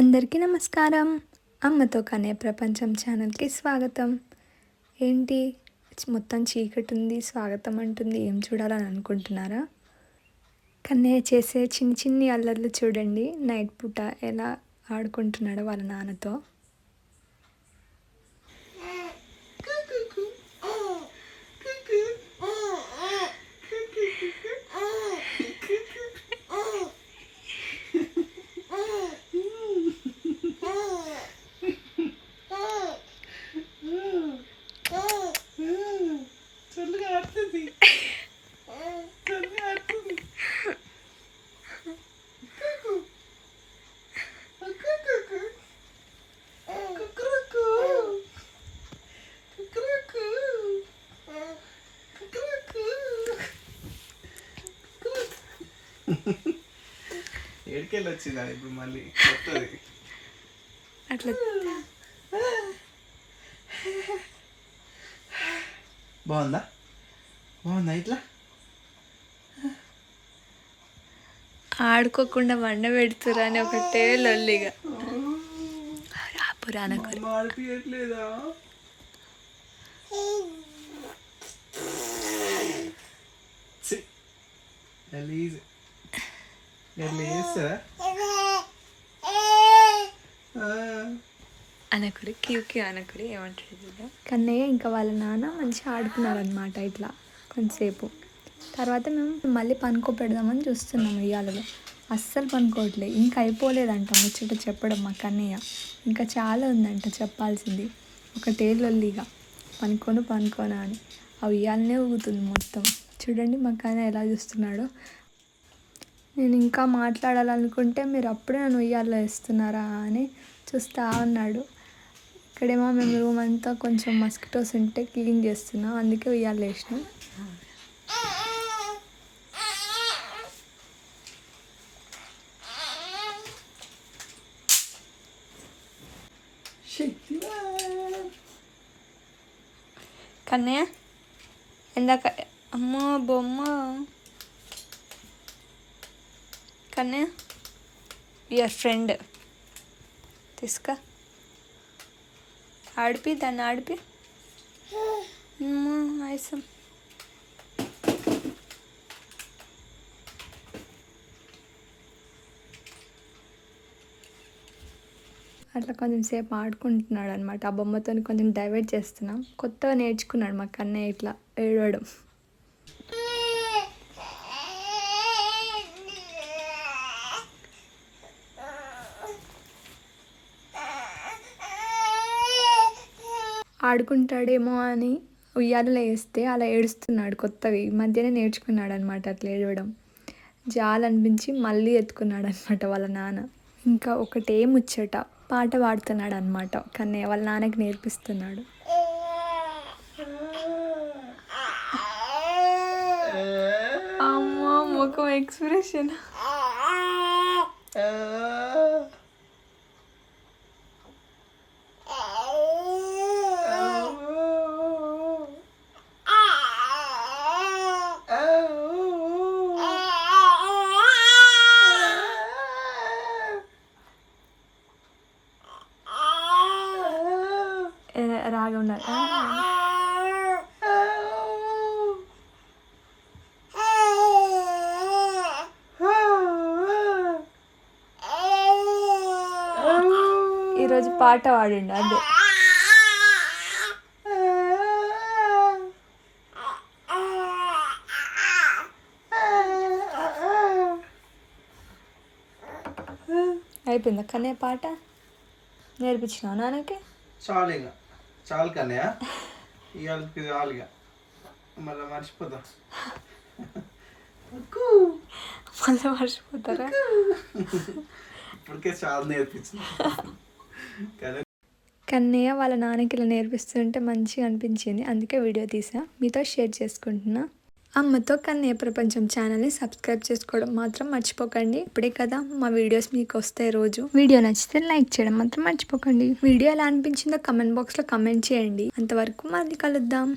అందరికీ నమస్కారం. అమ్మతో కనే ప్రపంచం ఛానల్కి స్వాగతం. ఏంటి మొత్తం చీకటి ఉంది, స్వాగతం అంటుంది, ఏం చూడాలని అనుకుంటున్నారా? కన్నయ్య చేసే చిన్ని చిన్ని అల్లర్లు చూడండి. నైట్ పూట ఎలా ఆడుకుంటున్నాడో వాళ్ళ నాన్నతో. ఏడికెళ్ళి వచ్చిందా ఇప్పుడు మళ్ళీ అట్లా బాగుందా ఇట్లా ఆడుకోకుండా వండ పెడుతురా అని ఒకటే లొల్లిగా. పురాణకులు ఆడిపియట్లేదా? అనకుడి క్యూక్యూ అనకుడి ఏమంటాడు. కన్నయ్య ఇంకా వాళ్ళ నాన్న మంచిగా ఆడుకున్నారనమాట ఇట్లా కొంతసేపు. తర్వాత మేము మళ్ళీ పనుకోపెడదామని చూస్తున్నాం ఉయ్యాలలో. అస్సలు పనుకోవట్లేదు. ఇంకా అయిపోలేదంట ముచ్చట చెప్పడం మా కన్నయ్య. ఇంకా చాలా ఉందంట చెప్పాల్సింది. ఒకటేళ్ళొల్లిగా పనుకోనా అని ఆ ఉయ్యాలనే ఊగుతుంది మొత్తం. చూడండి మా కన్నయ్య ఎలా చూస్తున్నాడో. నేను ఇంకా మాట్లాడాలనుకుంటే మీరు అప్పుడే నన్ను ఉయ్యాల్లో వేస్తున్నారా అని చూస్తూ ఉన్నాడు. ఇక్కడేమో మేము రూమ్ అంతా కొంచెం మస్కిటోస్ ఉంటే క్లీన్ చేస్తున్నాం, అందుకే ఉయ్యాల్లో వేసినాం. కన్నయ్య ఎందాక అమ్మో బొమ్మ. కన్నయ్య యువర్ ఫ్రెండ్ తీసుకా ఆడిపి, దాన్ని ఆడిపి. ఆయాసం. అట్లా కొంచెం సేపు ఆడుకుంటున్నాడు అనమాట. ఆ బొమ్మతో కొంచెం డైవర్ట్ చేస్తున్నాం. కొత్తగా నేర్చుకున్నాడు మా కన్నయ్య ఇట్లా ఏడవడం. ఆడుకుంటాడేమో అని ఉయ్యాలలో వేస్తే అలా ఏడుస్తున్నాడు. కొత్తగా ఈ మధ్యనే నేర్చుకున్నాడు అనమాట అట్లా ఏడవడం. జాలనిపించి మళ్ళీ ఎత్తుకున్నాడు అనమాట వాళ్ళ నాన్న. ఇంకా ఒకటే ముచ్చట, పాట పాడుతున్నాడు అనమాట కన్నయ్య. వాళ్ళ నాన్నకి నేర్పిస్తున్నాడు. అమ్మో ముఖం ఎక్స్ప్రెషన్. రాగా ఉండాలి. ఈరోజు పాట పాడిండు అదే. అయిపోయిందా కన్నయ్య పాట? నేర్పించినావు నాన్నకి? చాలు కన్నయ్య, ఇవాళకి చాలుగా, మళ్ళీ మర్చిపోతాం. మళ్ళీ మర్చిపోతారా? ఇప్పటికే చాలా నేర్పించిన. కన్నయ్య వాళ్ళ నాన్నకి ఇలా నేర్పిస్తుంటే మంచిగా అనిపించింది, అందుకే వీడియో తీసా, మీతో షేర్ చేసుకుంటున్నా. అమ్మతో కన్నయ్య ప్రపంచం ఛానల్ని సబ్స్క్రైబ్ చేసుకోవడం మాత్రం మర్చిపోకండి. ఇప్పుడే కదా మా వీడియోస్ మీకు వస్తాయి రోజు. వీడియో నచ్చితే లైక్ చేయడం మాత్రం మర్చిపోకండి. వీడియో ఎలా అనిపించిందో కమెంట్ బాక్స్లో కమెంట్ చేయండి. అంతవరకు మళ్ళీ కలుద్దాం.